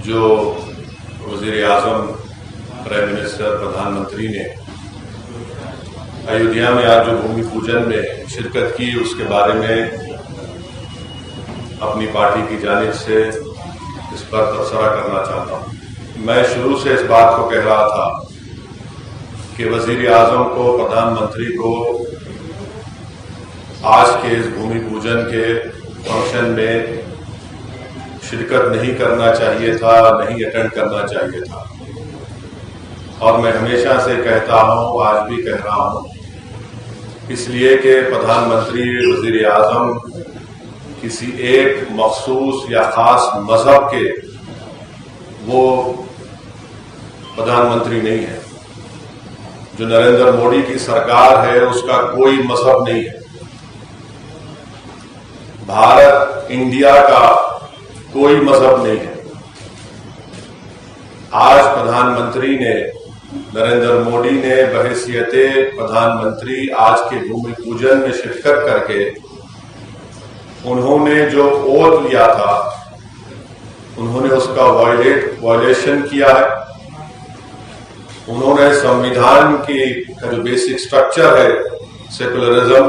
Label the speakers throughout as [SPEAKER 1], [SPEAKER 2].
[SPEAKER 1] जो वज़ीर आज़म, prime minister, प्रधानमंत्री ने अयोध्या में आज जो भूमि पूजन में शिरकत की, उसके बारे में अपनी पार्टी की जानिब से इस पर तबसरा करना चाहता हूँ। मैं शुरू से इस बात को कह रहा था कि वज़ीर आज़म को, प्रधानमंत्री को आज के इस भूमि पूजन के फंक्शन में शिरकत नहीं करना चाहिए था, नहीं अटेंड करना चाहिए था। और मैं हमेशा से कहता हूं, आज भी कह रहा हूं, इसलिए कि प्रधानमंत्री, वज़ीर आज़म किसी एक मखसूस या खास मजहब के वो प्रधानमंत्री नहीं है। जो नरेंद्र मोदी की सरकार है उसका कोई मजहब नहीं है। भारत, इंडिया का कोई मजहब नहीं है। आज प्रधानमंत्री ने, नरेंद्र मोदी ने बहैसियते प्रधानमंत्री आज के भूमि पूजन में शिरकत करके उन्होंने जो ओथ लिया था, उन्होंने उसका वायलेशन किया है। उन्होंने संविधान की जो बेसिक स्ट्रक्चर है, सेकुलरिज्म,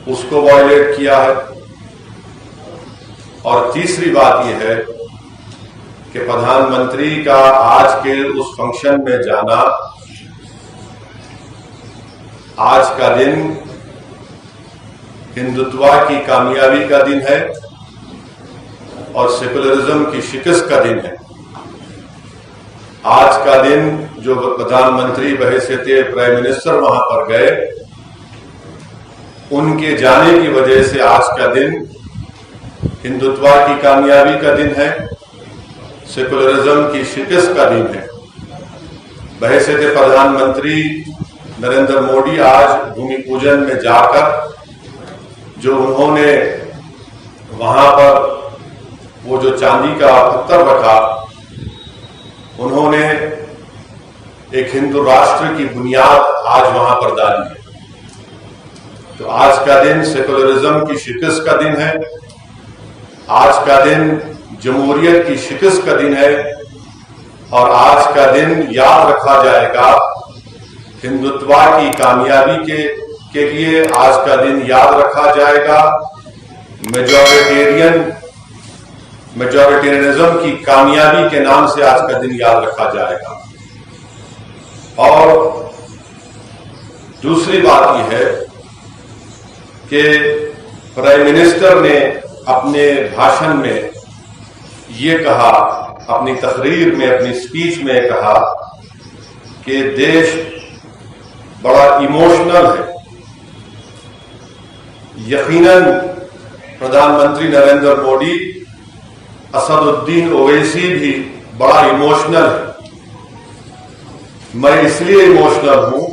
[SPEAKER 1] उसको वायलेट किया है। और तीसरी बात यह है कि प्रधानमंत्री का आज के उस फंक्शन में जाना, आज का दिन हिंदुत्व की कामयाबी का दिन है और सेकुलरिज्म की शिकस्त का दिन है। आज का दिन जो प्रधानमंत्री बहैसियते प्राइम मिनिस्टर वहां पर गए, उनके जाने की वजह से आज का दिन हिंदुत्व की कामयाबी का दिन है, सेकुलरिज्म की शिकस्त का दिन है। बहैसियते प्रधानमंत्री नरेंद्र मोदी आज भूमि पूजन में जाकर जो उन्होंने वहां पर वो जो चांदी का पत्थर रखा, उन्होंने एक हिंदू राष्ट्र की बुनियाद आज वहां पर डाली है। तो आज का दिन सेकुलरिज्म की शिकस्त का दिन है। आज का दिन जमहूरियत की शिकस्त का दिन है। और आज का दिन याद रखा जाएगा हिंदुत्व की कामयाबी के लिए। आज का दिन याद रखा जाएगा मेजॉरिटेरियनिज्म की कामयाबी के नाम से आज का दिन याद रखा जाएगा। और दूसरी बात यह है कि प्राइम मिनिस्टर ने अपने भाषण में ये कहा, अपनी तकरीर में, अपनी स्पीच में कहा कि देश बड़ा इमोशनल है। यकीनन प्रधानमंत्री नरेंद्र मोदी, असदुद्दीन ओवैसी भी बड़ा इमोशनल है। मैं इसलिए इमोशनल हूं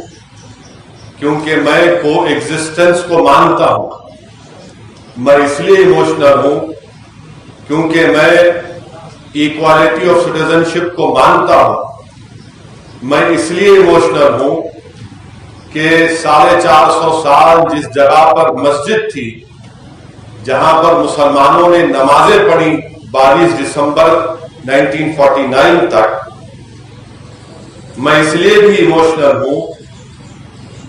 [SPEAKER 1] क्योंकि मैं को एग्जिस्टेंस को मानता हूं। मैं इसलिए इमोशनल हूं क्योंकि मैं इक्वालिटी ऑफ सिटीजनशिप को मानता हूं। मैं इसलिए इमोशनल हूं कि 450 साल जिस जगह पर मस्जिद थी, जहां पर मुसलमानों ने नमाजें पढ़ी 22 दिसंबर 1949 तक, मैं इसलिए भी इमोशनल हूं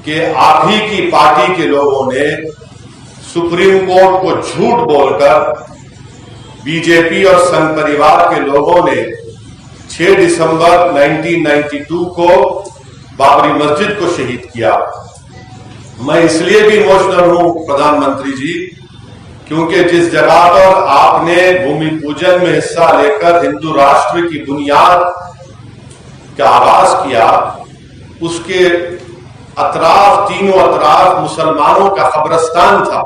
[SPEAKER 1] कि आप ही की पार्टी के लोगों ने सुप्रीम कोर्ट को झूठ बोलकर, बीजेपी और संघ परिवार के लोगों ने 6 दिसंबर 1992 को बाबरी मस्जिद को शहीद किया। मैं इसलिए भी इमोशनल हूं प्रधानमंत्री जी क्योंकि जिस जगह पर आपने भूमि पूजन में हिस्सा लेकर हिंदू राष्ट्र की बुनियाद का आगाज किया, उसके अतराफ, तीनों अतराफ मुसलमानों का कब्रिस्तान था,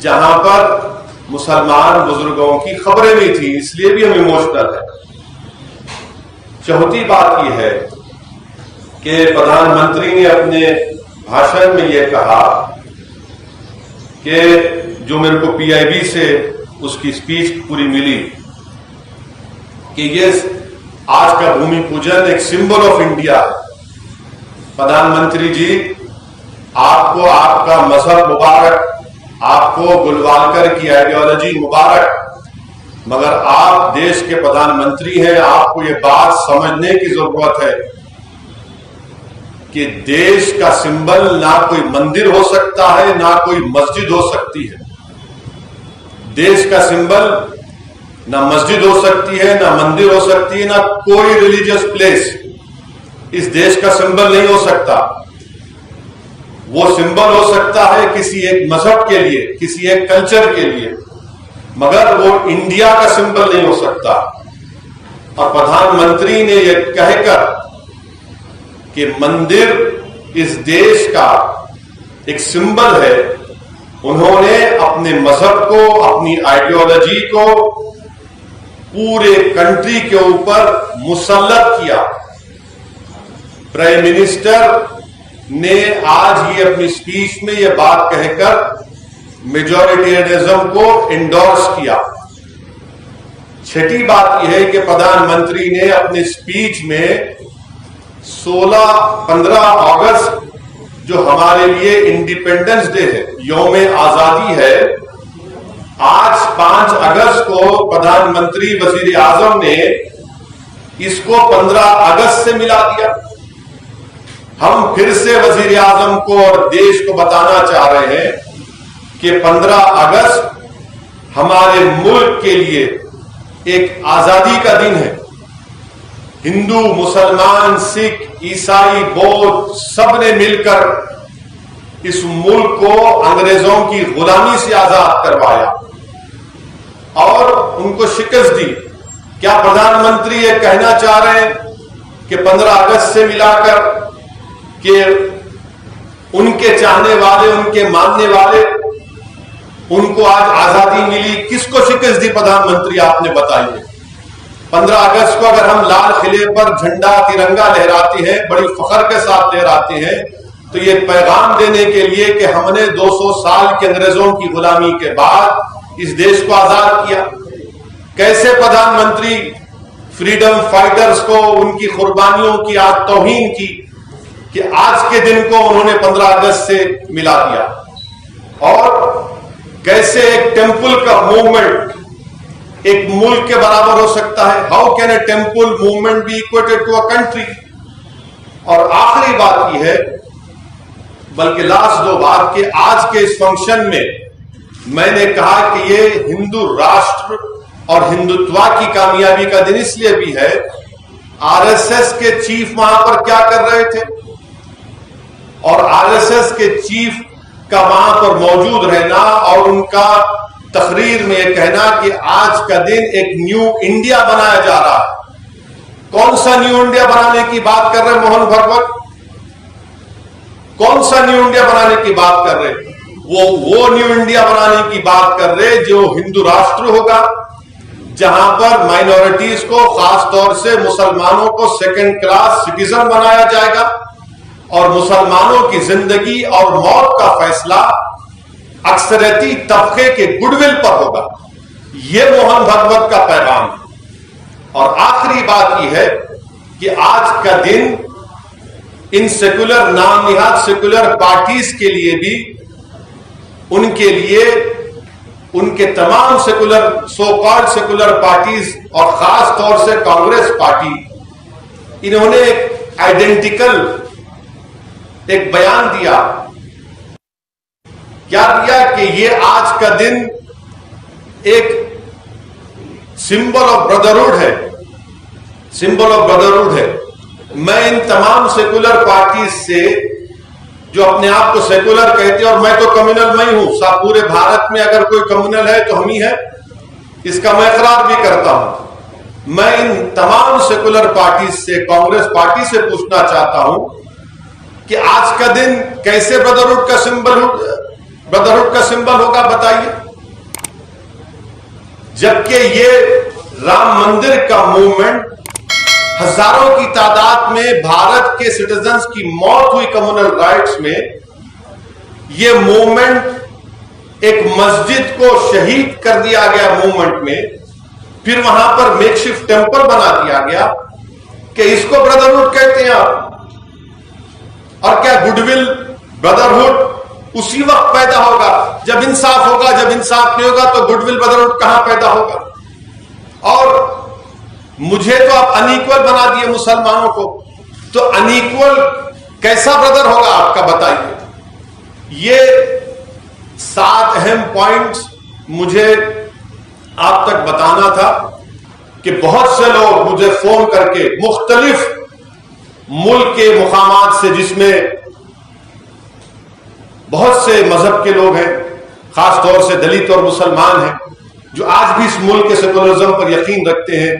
[SPEAKER 1] जहां पर मुसलमान बुजुर्गों की खबरें भी थी। इसलिए भी हम इमोशनल है। चौथी बात यह है कि प्रधानमंत्री ने अपने भाषण में यह कहा कि जो मेरे को पीआईबी से उसकी स्पीच पूरी मिली कि ये आज का भूमि पूजन एक सिंबल ऑफ इंडिया है। प्रधानमंत्री जी, आपको आपका मजहब मुबारक, आपको गुलवालकर की आइडियोलॉजी मुबारक। मगर आप देश के प्रधानमंत्री हैं, आपको ये बात समझने की जरूरत है कि देश का सिंबल ना कोई मंदिर हो सकता है, ना कोई मस्जिद हो सकती है। देश का सिंबल ना मस्जिद हो सकती है, ना मंदिर हो सकती है, ना कोई रिलीजियस प्लेस इस देश का सिंबल नहीं हो सकता। वो सिंबल हो सकता है किसी एक मजहब के लिए, किसी एक कल्चर के लिए, मगर वो इंडिया का सिंबल नहीं हो सकता। और प्रधानमंत्री ने यह कहकर कि मंदिर इस देश का एक सिंबल है, उन्होंने अपने मजहब को, अपनी आइडियोलॉजी को पूरे कंट्री के ऊपर मुसल्लत किया। प्राइम मिनिस्टर ने आज ये अपनी स्पीच में ये बात कहकर मेजॉरिटेरियनिज्म को इंडोर्स किया। छठी बात यह है कि प्रधानमंत्री ने अपनी स्पीच में 15 अगस्त जो हमारे लिए इंडिपेंडेंस डे है, यौम आजादी है, आज 5 अगस्त को प्रधानमंत्री वजीर आजम ने इसको 15 अगस्त से मिला दिया। हम फिर से वजीर आजम को और देश को बताना चाह रहे हैं कि 15 अगस्त हमारे मुल्क के लिए एक आजादी का दिन है। हिंदू, मुसलमान, सिख, ईसाई, बौद्ध सबने मिलकर इस मुल्क को अंग्रेजों की गुलामी से आजाद करवाया और उनको शिकस्त दी। क्या प्रधानमंत्री ये कहना चाह रहे हैं कि 15 अगस्त से मिलाकर कि उनके चाहने वाले, उनके मानने वाले, उनको आज आजादी मिली? किसको शिकस्त दी प्रधानमंत्री, आपने बताइए। 15 अगस्त को अगर हम लाल किले पर झंडा तिरंगा लहराते हैं, बड़ी फख्र के साथ लहराते हैं, तो ये पैगाम देने के लिए कि हमने 200 साल के अंग्रेजों की गुलामी के बाद इस देश को आजाद किया। कैसे प्रधानमंत्री फ्रीडम फाइटर्स को, उनकी कुर्बानियों की आज तौहीन की कि आज के दिन को उन्होंने 15 अगस्त से मिला दिया। और कैसे एक टेंपल का मूवमेंट एक मुल्क के बराबर हो सकता है? How can a temple movement be equated to a country? और आखिरी बात यह है, बल्कि लास्ट 2 बात, कि आज के इस फंक्शन में मैंने कहा कि ये हिंदू राष्ट्र और हिंदुत्व की कामयाबी का दिन इसलिए भी है, आरएसएस के चीफ वहां पर क्या कर रहे थे और आरएसएस के चीफ का वहां पर मौजूद रहना और उनका तकरीर में यह कहना कि आज का दिन एक न्यू इंडिया बनाया जा रहा है। कौन सा न्यू इंडिया बनाने की बात कर रहे मोहन भागवत? कौन सा न्यू इंडिया बनाने की बात कर रहे? वो न्यू इंडिया बनाने की बात कर रहे जो हिंदू राष्ट्र होगा, जहां पर माइनॉरिटीज को, खासतौर से मुसलमानों को सेकंड क्लास सिटीजन बनाया जाएगा और मुसलमानों की जिंदगी और मौत का फैसला अक्सरियती तबके के गुडविल पर होगा। यह मोहन भागवत का पैगाम है। और आखिरी बात यह है कि आज का दिन इन सेकुलर, नाम निहाद सेकुलर पार्टीज के लिए भी, उनके लिए, उनके तमाम secular, so called secular parties और खास तौर से कांग्रेस पार्टी, इन्होंने एक आइडेंटिकल एक बयान दिया। क्या दिया? कि ये आज का दिन एक सिंबल ऑफ ब्रदरहुड है, सिंबल ऑफ ब्रदरहुड है। मैं इन तमाम सेकुलर पार्टीज से, जो अपने आप को सेकुलर कहते हैं, और मैं तो कम्युनल में ही हूं, पूरे भारत में अगर कोई कम्युनल है तो हम ही है, इसका मैं इकरार भी करता हूं। मैं इन तमाम सेकुलर पार्टीज से, कांग्रेस पार्टी से पूछना चाहता हूं कि आज का दिन कैसे ब्रदरहुड का सिंबल होगा, बताइए। जबकि ये राम मंदिर का मूवमेंट, हजारों की तादाद में भारत के सिटीजन्स की मौत हुई कम्युनल राइट्स में, ये मूवमेंट एक मस्जिद को शहीद कर दिया गया मूवमेंट में, फिर वहां पर मेकशिफ्ट टेंपल बना दिया गया कि इसको ब्रदरहुड कहते हैं आप। और क्या गुडविल, ब्रदरहुड उसी वक्त पैदा होगा जब इंसाफ होगा। जब इंसाफ नहीं होगा तो गुडविल, ब्रदरहुड कहां पैदा होगा? मुझे तो आप अनइक्वल बना दिए मुसलमानों को, तो अनइक्वल कैसा ब्रदर होगा आपका, बताइए। ये 7 अहम पॉइंट्स मुझे आप तक बताना था कि बहुत से लोग मुझे फोन करके मुख्तलिफ मुल्क के मुकामात से, जिसमें बहुत से मजहब के लोग हैं, खास तौर से दलित और मुसलमान हैं, जो आज भी इस मुल्क के सेकुलरिज्म पर यकीन रखते हैं,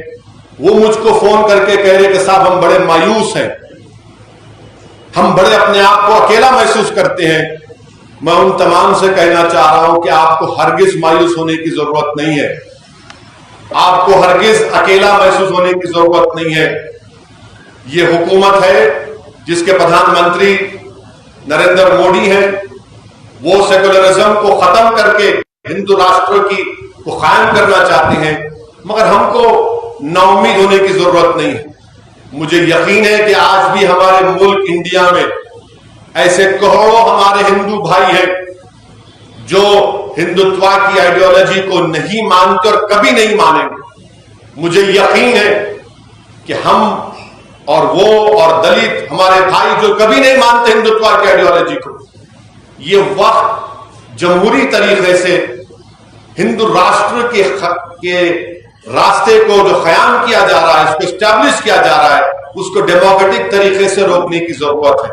[SPEAKER 1] वो मुझको फोन करके कह रहे कि साहब हम बड़े मायूस हैं, हम बड़े अपने आप को अकेला महसूस करते हैं। मैं उन तमाम से कहना चाह रहा हूं कि आपको हरगिज मायूस होने की जरूरत नहीं है, आपको हरगिज अकेला महसूस होने की जरूरत नहीं है। ये हुकूमत है जिसके प्रधानमंत्री नरेंद्र मोदी हैं, वो सेकुलरिज्म को खत्म करके हिंदू राष्ट्र की को कायम करना चाहते हैं, मगर हमको नाउम्मीद होने की जरूरत नहीं है। मुझे यकीन है कि आज भी हमारे मुल्क इंडिया में ऐसे करोड़ों हमारे हिंदू भाई हैं जो हिंदुत्व की आइडियोलॉजी को नहीं मानते और कभी नहीं मानेंगे। मुझे यकीन है कि हम और वो और दलित हमारे भाई जो कभी नहीं मानते हिंदुत्व की आइडियोलॉजी को, ये वक्त जमहूरी तरीके से हिंदू राष्ट्र के रास्ते को जो क़याम किया जा रहा है, उसको एस्टैब्लिश किया जा रहा है, उसको डेमोक्रेटिक तरीके से रोकने की जरूरत है।